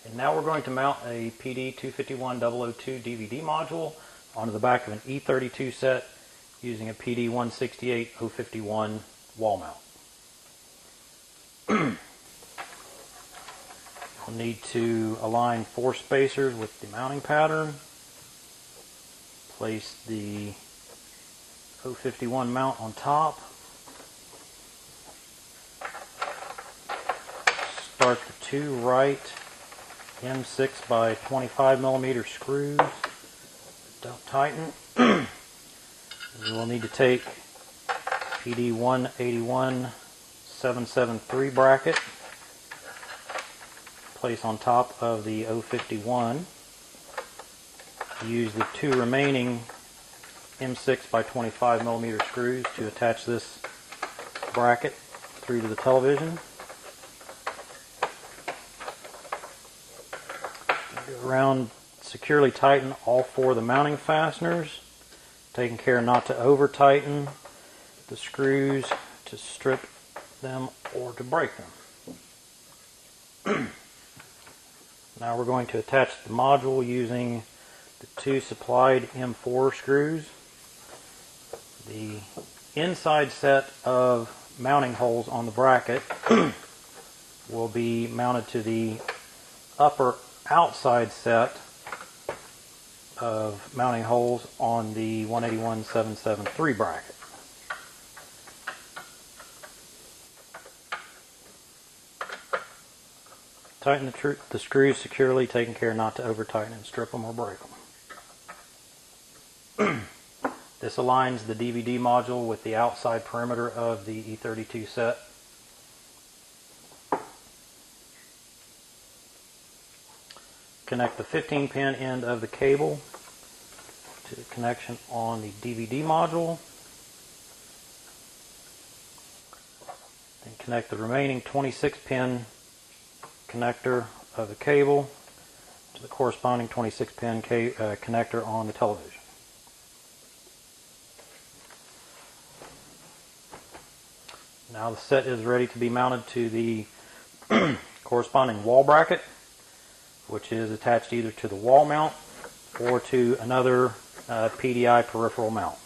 And now we're going to mount a PD-251-002 DVD module onto the back of an E32 set using a PD-168-051 wall mount. You'll need to align 4 spacers with the mounting pattern. Place the 051 mount on top. Start the 2 right M6 by 25 millimeter screws. Don't tighten. You will need to take PD-181 773 bracket, place on top of the 051. Use the 2 remaining M6 by 25 millimeter screws to attach this bracket through to the television. Go around, securely tighten all 4 of the mounting fasteners, taking care not to over tighten the screws to strip them or to break them. Now we're going to attach the module using the 2 supplied M4 screws. The inside set of mounting holes on the bracket will be mounted to the upper outside set of mounting holes on the 181 773 bracket. Tighten the screws securely, taking care not to over tighten and strip them or break them. This aligns the DVD module with the outside perimeter of the E32 set. Connect the 15-pin end of the cable to the connection on the DVD module. Then connect the remaining 26-pin connector of the cable to the corresponding 26-pin connector on the television. Now the set is ready to be mounted to the corresponding wall bracket, which is attached either to the wall mount or to another PDI peripheral mount.